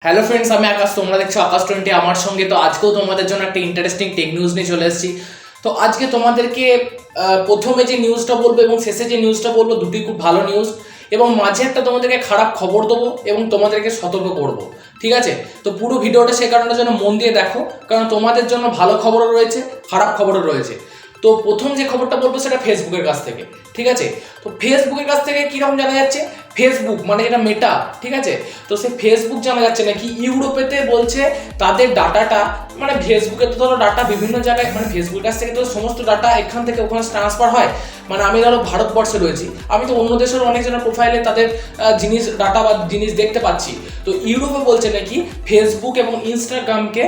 Hello friends, আমি আকাশ। তোমরা দেখছো আকাশ 20 আমার সঙ্গে। তো আজকেও তোমাদের জন্য একটা ইন্টারেস্টিং টেক নিউজ নিয়ে চলে এসেছি। তো আজকে তোমাদেরকে প্রথমে যে নিউজটা বলবো এবং শেষে যে নিউজটা বলবো দুটি খুব ভালো নিউজ, এবং মাঝে একটা তোমাদেরকে খারাপ খবর দেবো এবং তোমাদেরকে সতর্ক করব। ঠিক আছে? তো পুরো ভিডিওটা সে কারণে যেন মন দিয়ে দেখো, কারণ তোমাদের জন্য ভালো খবরও রয়েছে, খারাপ খবরও রয়েছে। তো প্রথম যে খবরটা বলবো সেটা ফেসবুকের কাছ থেকে। ঠিক আছে? তো ফেসবুকের কাছ থেকে কীরকম জানা যাচ্ছে, ফেসবুক মানে যেটা মেটা, ঠিক আছে, তো সেই ফেসবুক জানা যাচ্ছে নাকি ইউরোপেতে বলছে তাদের ডাটাটা, মানে ফেসবুকে তো ধরো ডাটা বিভিন্ন জায়গায়, মানে ফেসবুকের কাছ থেকে তো সমস্ত ডাটা এখান থেকে ওখানে ট্রান্সফার হয়। মানে আমি ধরো ভারতবর্ষে রয়েছি, আমি তো অন্য দেশের অনেকজনের প্রোফাইলে তাদের জিনিস ডাটা বা জিনিস দেখতে পাচ্ছি। তো ইউরোপে বলছে নাকি ফেসবুক এবং ইনস্টাগ্রামকে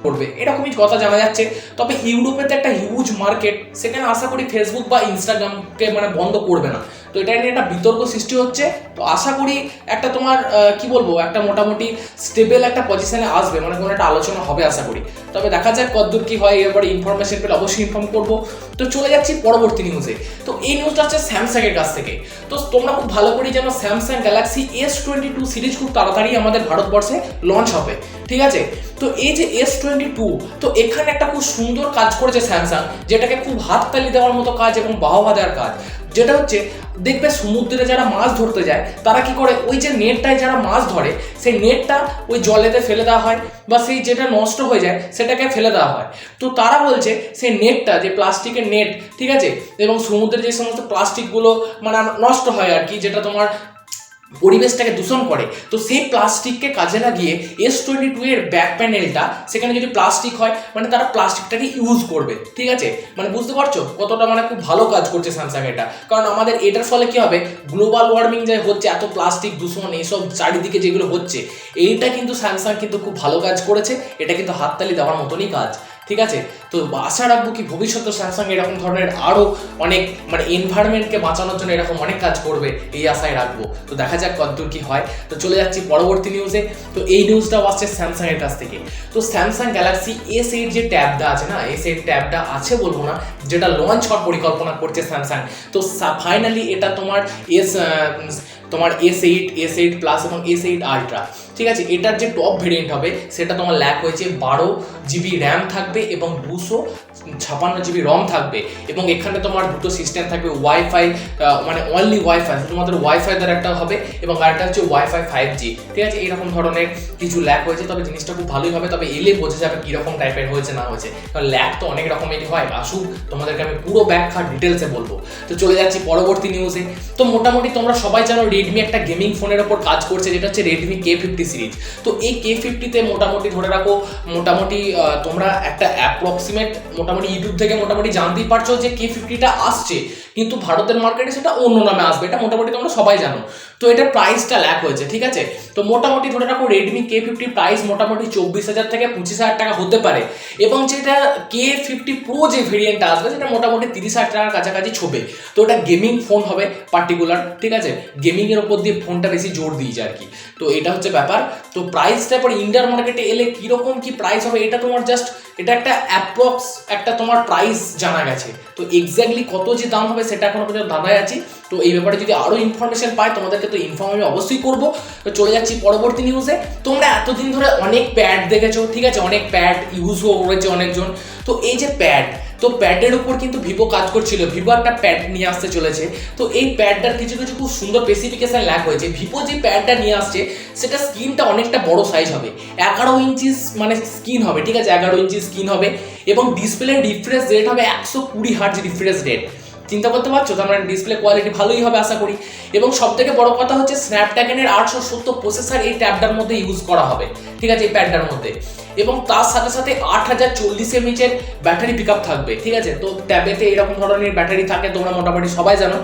করবে, এরকমই কথা জানা যাচ্ছে। তবে ইউরোপেতে একটা হিউজ মার্কেট, সেখানে আশা করি ফেসবুক বা ইনস্টাগ্রামকে মানে বন্ধ করবে না। তো এটা নিয়ে একটা বিতর্ক সৃষ্টি হচ্ছে। তো আশা করি একটা তোমার কি বলবো, একটা মোটামুটি স্টেবল একটা পজিশনে আসবে, মানে কোনো একটা আলোচনা হবে আশা করি। তবে দেখা যাক কতদূর কি হয়, এরপরে ইনফরমেশন পেলে অবশ্যই ইনফর্ম করবো। তো চলে যাচ্ছি পরবর্তী নিউজে। তো এই নিউজটা হচ্ছে স্যামসাংয়ের কাছ থেকে। তো তোমরা খুব ভালো করেই জানো স্যামসাং গ্যালাক্সি S22 সিরিজ খুব তাড়াতাড়ি আমাদের ভারতবর্ষে লঞ্চ হবে। ঠিক আছে? তো এই যে S22, তো এখানে একটা খুব সুন্দর কাজ করেছে স্যামসাং, যেটাকে খুব হাততালি দেওয়ার মতো কাজ এবং বাহবা দেওয়ার কাজ। যেটা হচ্ছে, দেখবে সমুদ্রে যারা মাছ ধরতে যায় তারা কি করে, ওই যে নেটটায় যারা মাছ ধরে সেই নেটটা ওই জলেতে ফেলে দেওয়া হয়, বা সেই যেটা নষ্ট হয়ে যায় সেটাকে ফেলে দেওয়া হয়। তো তারা বলছে সেই নেটটা, যে প্লাস্টিকের নেট, ঠিক আছে, এবং সমুদ্রে যে সমস্ত প্লাস্টিকগুলো মানে নষ্ট হয় আর কি, যেটা তোমার পরিবেশটাকে দূষণ করে, তো সেই প্লাস্টিককে কাজে লাগিয়ে S22 এর ব্যাক প্যানেলটা, সেখানে যদি প্লাস্টিক হয় মানে তারা প্লাস্টিকটাকে ইউজ করবে। ঠিক আছে? মানে বুঝতে পারছো কতটা মানে খুব ভালো কাজ করছে স্যামসাং এটা। কারণ আমাদের এটার ফলে কি হবে, গ্লোবাল ওয়ার্মিং যে হচ্ছে, এত প্লাস্টিক দূষণ এইসব চারিদিকে যেগুলো হচ্ছে, এইটা কিন্তু স্যামসাং কিন্তু খুব ভালো কাজ করেছে। এটা কিন্তু হাততালি দেওয়ার মতনই কাজ। ঠিক আছে? তো আশা রাখবো কি ভবিষ্যতে স্যামসাং এরকম ধরনের আরও অনেক মানে এনভায়রনমেন্টকে বাঁচানোর জন্য এরকম অনেক কাজ করবে, এই আশায় রাখবো। তো দেখা যাক কতদূর কি হয়। তো চলে যাচ্ছি পরবর্তী নিউজে। তো এই নিউজটাও আসছে স্যামসাং এর কাছ থেকে। তো স্যামসাং গ্যালাক্সি S8 যে ট্যাবটা আছে না, S8 ট্যাবটা আছে বলবো না, যেটা লঞ্চ হওয়ার পরিকল্পনা করছে স্যামসাং। তো ফাইনালি এটা তোমার S8 প্লাস এবং S8 আলট্রা, ঠিক আছে, এটার যে টপ ভেরিয়েন্ট হবে সেটা তোমার ল্যাক হয়েছে 12GB র্যাম থাকবে এবং 256GB রম থাকবে, এবং এখানে তোমার দুটো সিস্টেম থাকবে, ওয়াইফাই মানে অনলি ওয়াইফাই, শুধুমাত্র ওয়াইফাই দ্বারা একটা হবে, এবং আরেকটা হচ্ছে ওয়াইফাই 5G। ঠিক আছে? এইরকম ধরনের কিছু ল্যাক হয়েছে, তবে জিনিসটা খুব ভালোই হবে। তবে এলে বোঝা যাবে কীরকম টাইপের হয়েছে না হয়েছে, কারণ ল্যাক তো অনেক রকমেরই হয়। আসুক, তোমাদেরকে আমি পুরো ব্যাখ্যা ডিটেলসে বলবো। তো চলে যাচ্ছি পরবর্তী নিউজে। তো মোটামুটি তোমরা সবাই জানো রেডমি একটা গেমিং ফোনের ওপর কাজ করছে, যেটা হচ্ছে রেডমি K50 সিরিজ। তো এই K50-তে মোটামুটি ধরে রাখো, মোটামুটি তোমরা একটা অ্যাপ্রক্সিমেট মোটামুটি ইউটিউব থেকে মোটামুটি জানতেই পারছো যে K50টা আসছে, কিন্তু ভারতের মার্কেটে সেটা অন্য নামে আসবে, এটা মোটামুটি তোমরা সবাই জানো। তো এটার প্রাইসটা ল্যাক হয়েছে। ঠিক আছে? তো মোটামুটি ধরে রাখো রেডমি K50 প্রাইস মোটামুটি 24,000 থেকে 25,000 টাকা হতে পারে, এবং যেটা K50 Pro যে ভেরিয়েন্টটা আসবে সেটা মোটামুটি 30,000 টাকার কাছাকাছি ছবে। তো ওটা গেমিং ফোন হবে পার্টিকুলার। ঠিক আছে? গেমিংয়ের ওপর দিয়ে ফোনটা বেশি জোর দিয়েছে আর কি। তো এটা হচ্ছে ব্যাপার। তো প্রাইসটা পর ইন্ডিয়ান মার্কেটে এলে কীরকম কি প্রাইস হবে, এটা তোমার জাস্ট এটা একটা অ্যাপ্রক্স একটা তোমার প্রাইস জানা গেছে। তো এক্স্যাক্টলি কত যে দাম হবে সেটা এখনো পর্যন্ত ধাঁধায় আছি। তো এই ব্যাপারে যদি আরও ইনফরমেশন পাই তোমাদেরকে তো ইনফর্ম আমি অবশ্যই করবো। তো চলে যাচ্ছি পরবর্তী নিউজে। তোমরা এতদিন ধরে অনেক প্যাড দেখেছো, ঠিক আছে, অনেক প্যাড ইউজও করেছে অনেকজন। তো এই যে প্যাড, তো প্যাডের উপর কিন্তু ভিভো কাজ করছিল, ভিভো একটা প্যাড নিয়ে আসতে চলেছে। তো এই প্যাডটার কিছু কিছু খুব সুন্দর স্পেসিফিকেশন ল্যাক হয়েছে। ভিভো যে প্যাডটা নিয়ে আসছে সেটা স্ক্রিনটা অনেকটা বড় সাইজ হবে, 11 ইঞ্চি মানে স্ক্রিন হবে। ঠিক আছে? 11 ইঞ্চি স্ক্রিন হবে, এবং ডিসপ্লে রিফ্রেশ রেট হবে 120 Hz রিফ্রেশ রেট। চিন্তা করতে পারছো? তার মানে ডিসপ্লে কোয়ালিটি ভালোই হবে আশা করি। এবং সব থেকে বড় কথা হচ্ছে স্ন্যাপড্রাগনের 870 প্রসেসর এই ট্যাবটার মধ্যে ইউজ করা হবে। ঠিক আছে? এই প্যাডটার মধ্যে, এবং তার সাথে সাথে 8040 mAh ব্যাটারি পিক আপ থাকবে। ঠিক আছে? তো ট্যাবেতে এরকম ধরনের ব্যাটারি থাকে, তোমরা মোটামুটি সবাই জানো।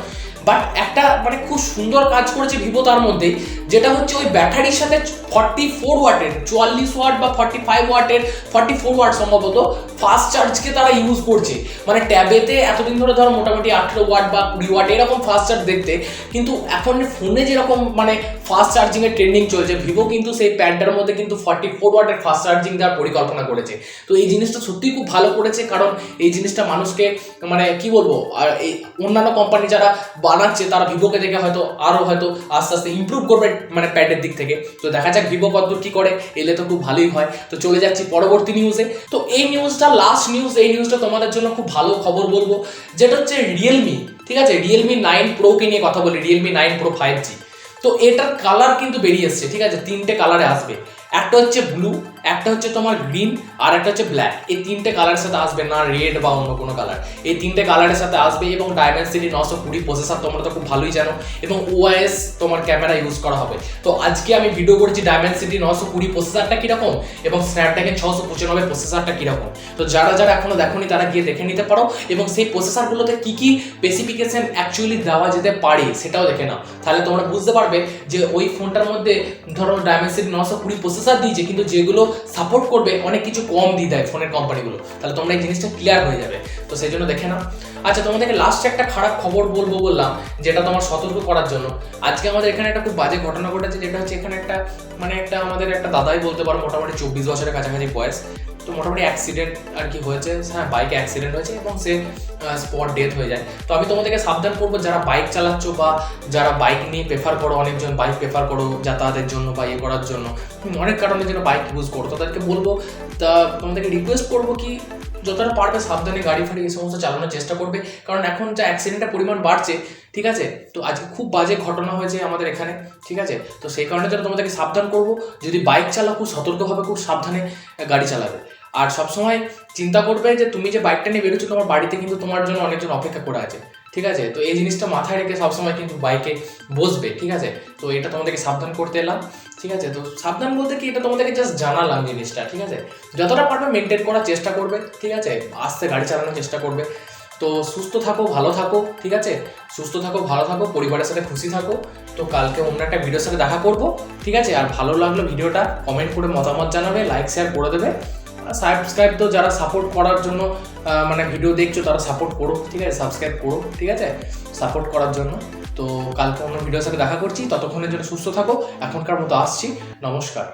বাট একটা মানে খুব সুন্দর কাজ করেছে ভিভো তার মধ্যে, যেটা হচ্ছে ওই ব্যাটারির সাথে 44 ওয়াটের, 44 ওয়াট বা 45 ওয়াটের, 44 ওয়াট সম্ভবত ফাস্ট চার্জকে তারা ইউজ করছে। মানে ট্যাবেতে এতদিন ধরে ধরো মোটামুটি 18 ওয়াট বা 20 ওয়াট এরকম ফাস্ট চার্জ দেখতে, কিন্তু এখন ফোনে যেরকম মানে ফাস্ট চার্জিংয়ের ট্রেন্ডিং চলছে, ভিভো কিন্তু সেই প্যাডটার মধ্যে কিন্তু 44 ওয়াটের ফাস্ট চার্জিং দেওয়ার পরিকল্পনা করেছে। তো এই জিনিসটা সত্যিই খুব ভালো করেছে, কারণ এই জিনিসটা মানুষকে মানে কি বলবো, আর এই অন্যান্য কোম্পানি যারা বানাচ্ছে তারা ভিভোকে দেখে হয়তো আরও হয়তো আস্তে আস্তে ইমপ্রুভ করবে মানে প্যাডের দিক থেকে। তো দেখা যাক ভিভো কতদূর কি করে, এলে তো খুব ভালোই হয়। তো চলে যাচ্ছি পরবর্তী নিউজে। তো এই নিউজটা লাস্ট নিউজ, এই নিউজটা তোমাদের জন্য খুব ভালো খবর বলবো, যেটা হচ্ছে রিয়েলমি, ঠিক আছে, রিয়েলমি 9 প্রোকে নিয়ে কথা বলি, রিয়েলমি 9 প্রো 5G। তো এটার কালার কিন্তু বেরিয়ে এসছে, ঠিক আছে, 3টে কালারে আসবে। একটা হচ্ছে ব্লু, একটা হচ্ছে তোমার গ্রিন, আর একটা হচ্ছে ব্ল্যাক। এই 3টে কালারের সাথে আসবে, না রেড বা অন্য কোনো কালার। এই 3টে কালারের সাথে আসবে এবং ডায়মেনসিটি 920 প্রসেসর, তোমরা তো খুব ভালোই জানো, এবং OIS তোমার ক্যামেরা ইউজ করা হবে। তো আজকে আমি ভিডিও করেছি ডায়মেনসিটি 920 প্রসেসরটা কীরকম এবং স্ন্যাপড্রাগন 695 প্রসেসরটা কীরকম। তো যারা যারা এখনো দেখোনি তারা গিয়ে দেখে নিতে পারো, এবং সেই প্রসেসরগুলোতে কী কী স্পেসিফিকেশন অ্যাকচুয়ালি দেওয়া যেতে পারে সেটাও দেখে নাও। তাহলে তোমরা বুঝতে পারবে যে ওই ফোনটার মধ্যে ধরো ডায়মেনসিটি 920 প্রসেসর দিয়েছে, কিন্তু যেগুলো সাপোর্ট করবে অনেক কিছু কম দিয়ে দেয় ফোনের কোম্পানিগুলো। তাহলে তোমরা এই জিনিসটা ক্লিয়ার হয়ে যাবে, তো সেই জন্য দেখে নাও। আচ্ছা, তোমাদেরকে লাস্টে একটা খারাপ খবর বলবো বললাম, যেটা তোমার সতর্ক করার জন্য। আজকে আমাদের এখানে একটা খুব বাজে ঘটনা ঘটেছে, যেটা হচ্ছে এখানে একটা আমাদের একটা দাদাই বলতে পারো, মোটামুটি 24 বছরের কাছাকাছি বয়স। তো মোটামুটি অ্যাক্সিডেন্ট আর কি হয়েছে, হ্যাঁ বাইকে অ্যাক্সিডেন্ট হয়েছে এবং সে স্পট ডেথ হয়ে যায়। তো আমি তোমাদেরকে সাবধান করবো, যারা বাইক চালাচ্ছ বা যারা বাইক নিয়ে প্রেফার করো, অনেকজন বাইক প্রেফার করো যাতায়াতের জন্য বা ইয়ে করার জন্য, অনেক কারণের জন্য বাইক ইউজ করো, তাদেরকে বলবো, তা তোমাদেরকে রিকোয়েস্ট করবো কি যতটা পারবে সাবধানে গাড়ি ফাড়ি এই সমস্ত চালানোর চেষ্টা করবে, কারণ এখন যা অ্যাক্সিডেন্টের পরিমাণ বাড়ছে, ঠিক আছে। তো আজকে খুব বাজে ঘটনা হয়েছে আমাদের এখানে, ঠিক আছে। তো সেই কারণে জন্য তোমাদেরকে সাবধান করবো, যদি বাইক চালাও খুব সতর্কভাবে খুব সাবধানে গাড়ি চালাবে। আর সবসময় চিন্তা করবে যে তুমি যে বাইকটা নিয়ে বেরোচ্ছো, তোমার বাড়িতে কিন্তু তোমার জন্য অনেকজন অপেক্ষা করে আছে, ঠিক আছে। তো এই জিনিসটা মাথায় রেখে সবসময় কিন্তু বাইকে বসবে, ঠিক আছে। তো এটা তোমাদেরকে সাবধান করতে এলাম, ঠিক আছে। তো সাবধান বলতে কি, এটা তোমাদেরকে জাস্ট জানালাম জিনিসটা, ঠিক আছে। যতটা পারবে মেনটেন করার চেষ্টা করবে, ঠিক আছে, আস্তে গাড়ি চালানোর চেষ্টা করবে। তো সুস্থ থাকো, ভালো থাকো, ঠিক আছে, সুস্থ থাকো, ভালো থাকো, পরিবারের সাথে খুশি থাকো। তো কালকে অন্য একটা ভিডিওর সাথে দেখা করবো, ঠিক আছে। আর ভালো লাগলো ভিডিওটা কমেন্ট করে মতামত জানাবে, লাইক শেয়ার করে দেবে, সাবস্ক্রাইব তো যারা সাপোর্ট করার জন্য ভিডিও দেখছো তারা সাপোর্ট করো, ঠিক আছে, সাবস্ক্রাইব করো, ঠিক আছে, সাপোর্ট করার জন্য। তো কালকে অন্য ভিডিওর সাথে দেখা করছি, ততক্ষণের জন্য সুস্থ থাকো, এখনকার মতো আসছি, নমস্কার।